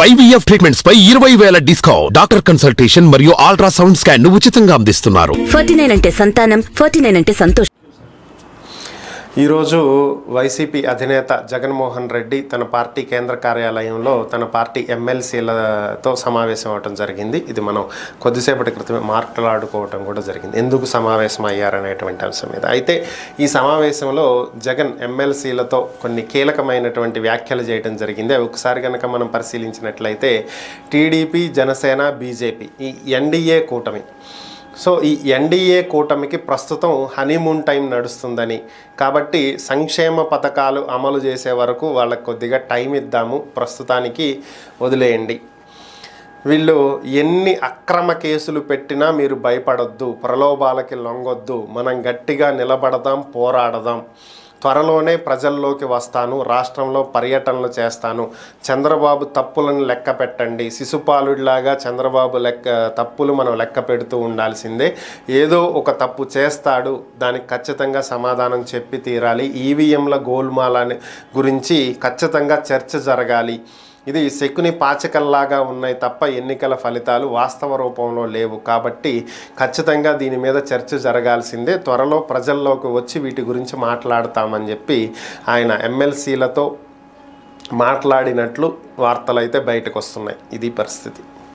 IVF treatments పై 20,000 discount. Doctor consultation మరియు ultrasound scan ను ఉచితంగా అందిస్తున్నారు. 49 అంటే సంతానం, 49 అంటే సంతోషం. ఈరోజు వైసీపీ అధినేత జగన్మోహన్ రెడ్డి తన పార్టీ కేంద్ర కార్యాలయంలో తన పార్టీ ఎమ్మెల్సీలతో సమావేశం అవడం జరిగింది. ఇది మనం కొద్దిసేపటి క్రితమే మాట్లాడుకోవటం కూడా జరిగింది, ఎందుకు సమావేశం అయ్యారనేటువంటి అంశం మీద. అయితే ఈ సమావేశంలో జగన్ ఎమ్మెల్సీలతో కొన్ని కీలకమైనటువంటి వ్యాఖ్యలు చేయడం జరిగింది. అవి ఒకసారి కనుక మనం పరిశీలించినట్లయితే టీడీపీ, జనసేన, బీజేపీ ఈ ఎన్డీఏ కూటమి, సో ఈ ఎన్డీఏ కూటమికి ప్రస్తుతం హనీమూన్ టైం నడుస్తుందని, కాబట్టి సంక్షేమ పథకాలు అమలు చేసే వరకు వాళ్ళకి కొద్దిగా టైం ఇద్దాము, ప్రస్తుతానికి వదిలేయండి. వీళ్ళు ఎన్ని అక్రమ కేసులు పెట్టినా మీరు భయపడొద్దు, ప్రలోభాలకి లొంగొద్దు, మనం గట్టిగా నిలబడదాం, పోరాడదాం, త్వరలోనే ప్రజల్లోకి వస్తాను, రాష్ట్రంలో పర్యటనలు చేస్తాను, చంద్రబాబు తప్పులను లెక్క పెట్టండి, శిశుపాలుడిలాగా చంద్రబాబు తప్పులు మనం లెక్క పెడుతూ ఉండాల్సిందే, ఏదో ఒక తప్పు చేస్తాడు, దానికి ఖచ్చితంగా సమాధానం చెప్పి తీరాలి, ఈవీఎంల గోల్మాల గురించి ఖచ్చితంగా చర్చ జరగాలి, ఇది శకుని పాచికల్లాగా ఉన్నాయి తప్ప ఎన్నికల ఫలితాలు వాస్తవ రూపంలో లేవు, కాబట్టి ఖచ్చితంగా దీని మీద చర్చ జరగాల్సిందే, త్వరలో ప్రజల్లోకి వచ్చి వీటి గురించి మాట్లాడతామని చెప్పి ఆయన ఎమ్మెల్సీలతో మాట్లాడినట్లు వార్తలు అయితే బయటకు వస్తున్నాయి. ఇది పరిస్థితి.